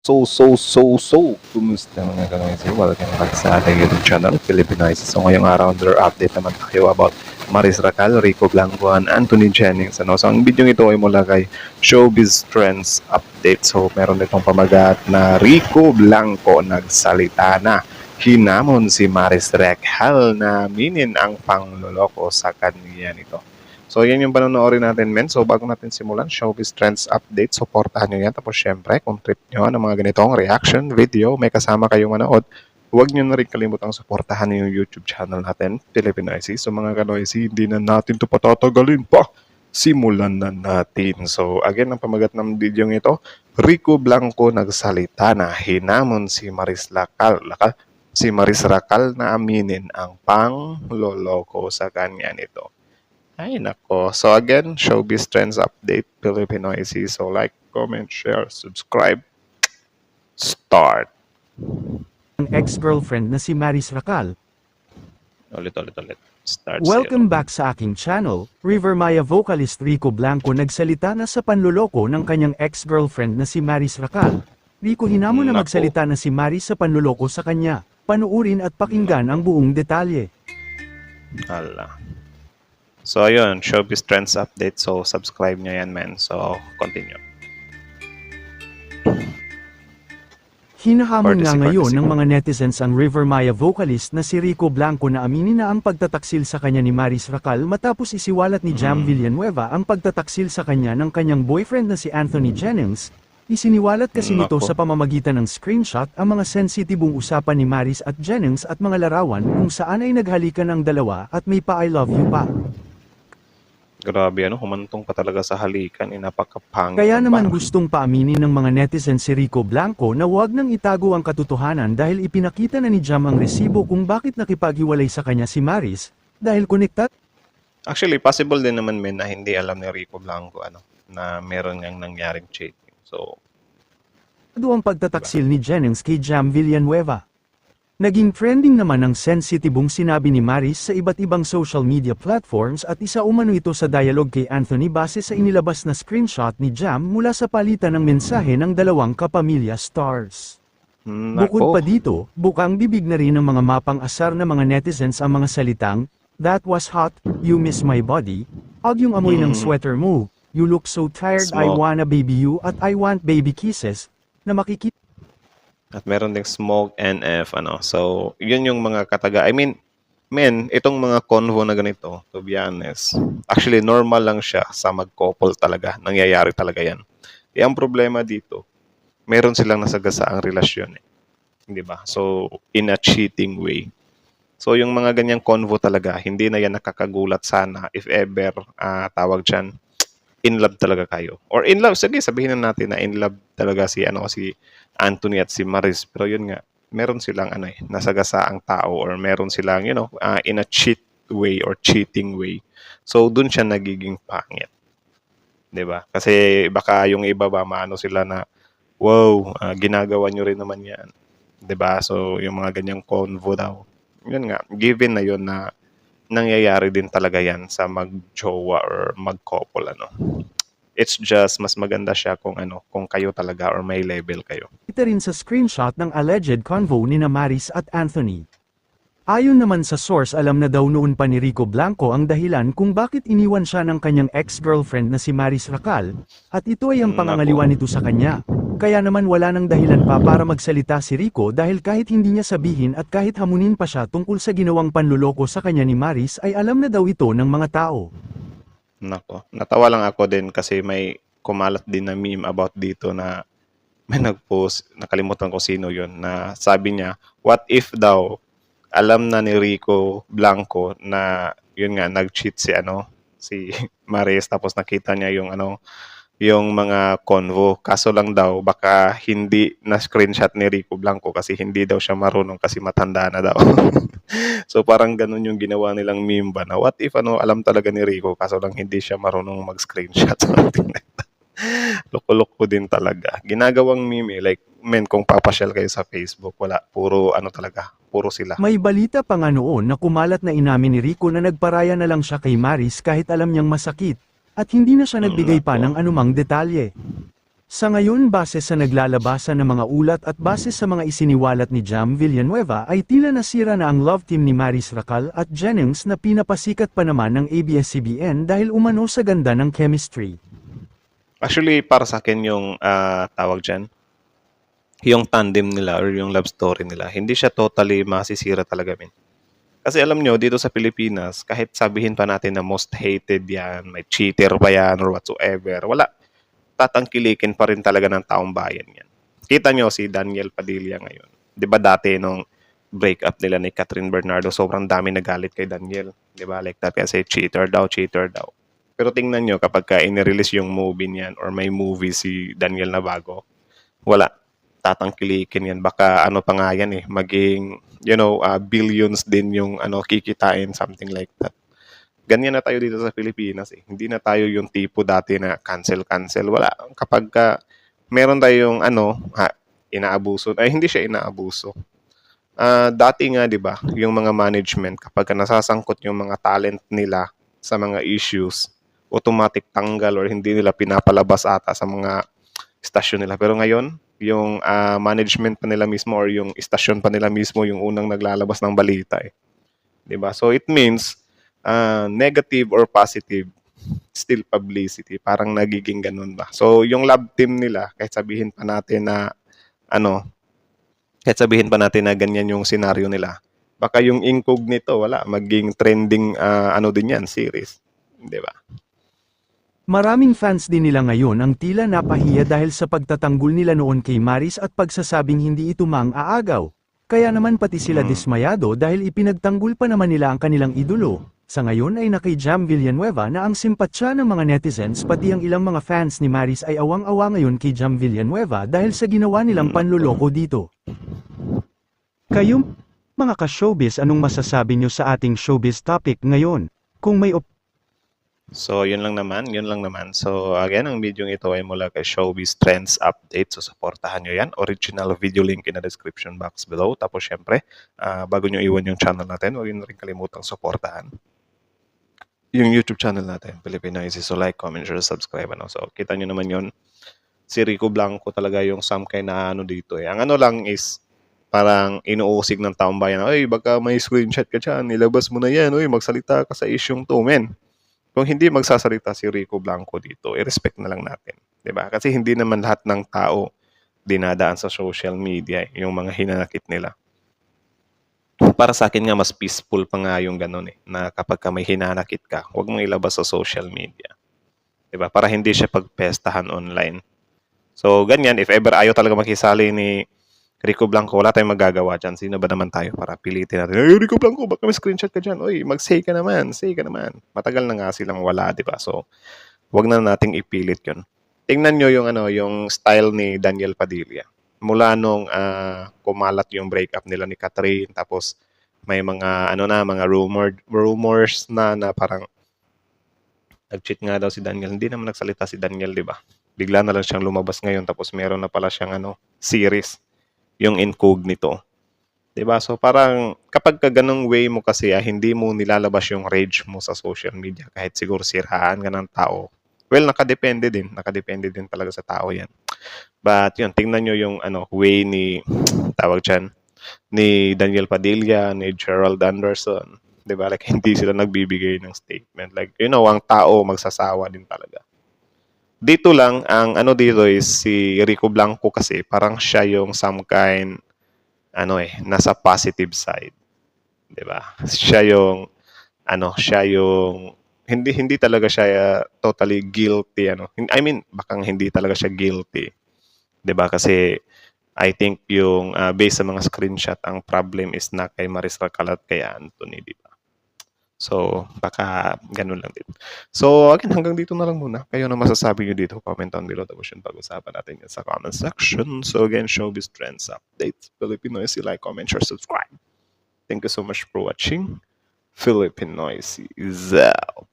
Kumusta mga kanoise? Welcome back sa ating YouTube channel, Filipinoise. So ngayong araw, under update naman tayo about Maris Racal, Rico Blanco, and Anthony Jennings. So ang video ito ay mula kay Showbiz Trends Update. So meron itong pamagat na Rico Blanco nagsalita na. Hinamon si Maris Racal na aminin ang pangloloko sa kanya nito. So, yan yung panonoodin natin, men. So, bago natin simulan, Showbiz Trends Update, supportahan nyo yan. Tapos, syempre, kung trip nyo ng mga ganitong reaction video, may kasama kayong manood, huwag nyo na rin kalimutang supportahan yung YouTube channel natin, Filipinoise. So, mga kanoise, hindi na natin ito patatagalin pa. Simulan na natin. So, again, ang pamagat ng video ito, Rico Blanco nagsalita na hinamon si Maris Racal na aminin ang pangloloko sa kanya nito. Ay, nako. So again, Showbiz Trends Update, Filipinoise. So like, comment, share, subscribe. Start. Ang ex-girlfriend na si Maris Racal. Ulit. Start. Welcome back sa aking channel. River Maya vocalist Rico Blanco nagsalita na sa panloloko ng kanyang ex-girlfriend na si Maris Racal. Rico hinamon na magsalita na si Maris sa panloloko sa kanya. Panuurin at pakinggan ang buong detalye. Hala. So ayun, Showbiz Trends Update. So subscribe nyo yan, men. So continue. Hinahamon nga ngayon ng mga netizens ang River Maya vocalist na si Rico Blanco na aminin na ang pagtataksil sa kanya ni Maris Racal matapos isiwalat ni Jam Villanueva ang pagtataksil sa kanya ng kanyang boyfriend na si Anthony Jennings. Isiniwalat kasi nito sa pamamagitan ng screenshot ang mga sensitibong usapan ni Maris at Jennings at mga larawan kung saan ay naghalikan ang dalawa at may pa I love you pa. Grabe, humantong pa talaga sa halikan, napakapangit. Kaya naman gustong paaminin ng mga netizen si Rico Blanco na huwag nang itago ang katotohanan dahil ipinakita na ni Jam ang resibo kung bakit nakipaghiwalay sa kanya si Maris, dahil connected. Actually, possible din naman, men, na hindi alam ni Rico Blanco na meron ngang nangyaring cheating. So, Ang pagtataksil ni Jennings kay Jam Villanueva. Naging trending naman ang sensitibong sinabi ni Maris sa iba't ibang social media platforms at isa umano ito sa dialogue kay Anthony base sa inilabas na screenshot ni Jam mula sa palitan ng mensahe ng dalawang kapamilya stars. Bukod pa dito, bukang bibig na rin ng mga mapang-asar na mga netizens ang mga salitang, "That was hot, you miss my body," "Ag yung amoy ng sweater mo," "You look so tired, I wanna baby you," at "I want baby kisses," na makikita. At meron ding smoke NF, So, yun yung mga kataga. I mean, men, itong mga convo na ganito, to be honest, actually normal lang siya sa mag-couple talaga. Nangyayari talaga yan. Ang problema dito, meron silang nasagasaang relasyon. Hindi ba? So, in a cheating way. So, yung mga ganyang convo talaga, hindi na yan nakakagulat sana if ever, tawag dyan, in love talaga kayo. Or in love, sige, sabihin na natin na in love talaga si Anthony at si Maris. Pero yun nga, meron silang nasagasaang tao or meron silang, in a cheat way or cheating way. So, dun siya nagiging pangit. 'Di ba? Kasi baka yung iba ba, maano sila na, wow, ginagawa nyo rin naman yan. 'Di ba? So, yung mga ganyang convo daw. Yun nga, given na yun na nangyayari din talaga yan sa mag-jowa or mag-couple, It's just mas maganda siya kung kayo talaga or may level kayo. Ito rin sa screenshot ng alleged convo ni Maris at Anthony. Ayon naman sa source, alam na daw noon pa ni Rico Blanco ang dahilan kung bakit iniwan siya ng kanyang ex-girlfriend na si Maris Racal, at ito ay ang pangangaliwa nito sa kanya. Kaya naman wala nang dahilan pa para magsalita si Rico dahil kahit hindi niya sabihin at kahit hamunin pa siya tungkol sa ginawang panluloko sa kanya ni Maris ay alam na daw ito ng mga tao. Nako, natawa lang ako din kasi may kumalat din na meme about dito na may nag-post, nakalimutan ko sino yun, na sabi niya, what if daw alam na ni Rico Blanco na yun nga nag-cheat si Maris, tapos nakita niya yung mga convo, kaso lang daw baka hindi na screenshot ni Rico Blanco kasi hindi daw siya marunong kasi matanda na daw. So parang ganun yung ginawa nilang meme ba na what if alam talaga ni Rico kaso lang hindi siya marunong mag-screenshot. Loko-loko din talaga. Ginagawang meme like, men, kung papasyal kayo sa Facebook, wala, puro talaga, puro sila. May balita pa nga noon na kumalat na inamin ni Rico na nagparaya na lang siya kay Maris kahit alam niyang masakit, at hindi na siya nagbigay pa ng anumang detalye. Sa ngayon base sa naglalabasan ng mga ulat at base sa mga isiniwalat ni Jam Villanueva ay tila nasira na ang love team ni Maris Racal at Jennings na pinapasikat pa naman ng ABS-CBN dahil umano sa ganda ng chemistry. Actually, para sa akin yung tawag dyan, yung tandem nila or yung love story nila, hindi siya totally masisira talaga, min. Kasi alam nyo, dito sa Pilipinas, kahit sabihin pa natin na most hated yan, may cheater pa yan or whatsoever, wala. Tatangkilikin pa rin talaga ng taong bayan yan. Kita nyo si Daniel Padilla ngayon. Di ba dati nung breakup nila ni Catherine Bernardo, sobrang dami nagalit kay Daniel. Di ba? Like that kasi cheater daw, cheater daw. Pero tingnan nyo kapag inirelease yung movie niyan or may movie si Daniel na bago, wala. Tatangkilikin yan. Baka ano pa nga yan eh, maging, billions din yung kikitain, something like that. Ganyan na tayo dito sa Pilipinas eh. Hindi na tayo yung tipo dati na cancel. Wala. Kapag meron tayong inaabuso, ay hindi siya inaabuso. Dati nga, di ba, yung mga management, kapag nasasangkot yung mga talent nila sa mga issues, automatic tanggal or hindi nila pinapalabas ata sa mga istasyon nila. Pero ngayon, yung management pa nila mismo or yung istasyon pa nila mismo yung unang naglalabas ng balita eh. Di ba? So it means, negative or positive, still publicity. Parang nagiging ganun ba? So, yung love team nila, kahit sabihin pa natin na ganyan yung senaryo nila, baka yung incognito, wala, maging trending, din yan, series. Di ba? Maraming fans din nila ngayon ang tila napahiya dahil sa pagtatanggol nila noon kay Maris at pagsasabing hindi ito mang-aagaw. Kaya naman pati sila dismayado dahil ipinagtanggol pa naman nila ang kanilang idolo. Sa ngayon ay nakay Jam Villanueva na ang simpatsya ng mga netizens pati ang ilang mga fans ni Maris ay awang-awa ngayon kay Jam Villanueva dahil sa ginawa nilang panloloko dito. Kayo, mga ka-showbiz, anong masasabi nyo sa ating showbiz topic ngayon? Kung may So, yun lang naman. So, again, ang video ito ay mula kay Showbiz Trends Update. So, supportahan nyo yan. Original video link in the description box below. Tapos, syempre, bago nyo iwan yung channel natin, huwag nyo rin kalimutang supportahan yung YouTube channel natin, Filipino Easy. So, like, comment, share, subscribe. So, kita nyo naman yun. Si Rico Blanco talaga yung some kind na dito eh. Ang lang is, parang inuusig ng taong bayan, ay, baka may screenshot ka dyan, nilabas mo na yan, uy, magsalita ka sa isyong to, men. Kung hindi magsasalita si Rico Blanco dito, i-respect na lang natin. 'Di ba? Kasi hindi naman lahat ng tao dinadaan sa social media, yung mga hinanakit nila. Para sa akin nga, mas peaceful pa nga yung ganun eh, na kapag ka may hinanakit ka, huwag mong ilabas sa social media. 'Di ba? Para hindi siya pagpestahan online. So, ganyan, if ever ayaw talaga makisali ni Rico Blanco, wala tayong magagawa dyan. Sino ba naman tayo para pilitin natin? Ay, Rico Blanco, baka may screenshot ka dyan. Uy, mag-say ka naman. Matagal na nga silang wala, di ba? So, wag na nating ipilit yun. Tingnan nyo yung style ni Daniel Padilla. Mula nung kumalat yung breakup nila ni Catherine, tapos may mga, mga rumors na parang nag-cheat nga daw si Daniel. Hindi naman nagsalita si Daniel, di ba? Bigla na lang siyang lumabas ngayon, tapos meron na pala siyang series, yung incognito. 'Di ba? So parang kapag ganung way mo kasi hindi mo nilalabas yung rage mo sa social media kahit siguro siraan ka ng tao. Well, nakadepende din talaga sa tao 'yan. But yun, tingnan nyo yung way ni ni Daniel Padilla, ni Gerald Anderson. 'Di ba? Like hindi sila nagbibigay ng statement. Like ang tao magsasawa din talaga. Dito lang, ang dito is si Rico Blanco kasi parang siya yung some kind, nasa positive side. 'Di ba? Siya yung, hindi talaga siya totally guilty, I mean, baka hindi talaga siya guilty. 'Di ba? Kasi, I think yung, based sa mga screenshot, ang problem is na kay Maris Racal at kay Anthony, di ba? So, baka ganun lang din. So, again, hanggang dito na lang muna. Kayo na masasabi nyo dito. Comment down below. Tapos yun, pag-usapan natin yan sa comment section. So, again, Showbiz Trends Update. Filipinoisy, like, comment, share, subscribe. Thank you so much for watching. Filipinoisy is out.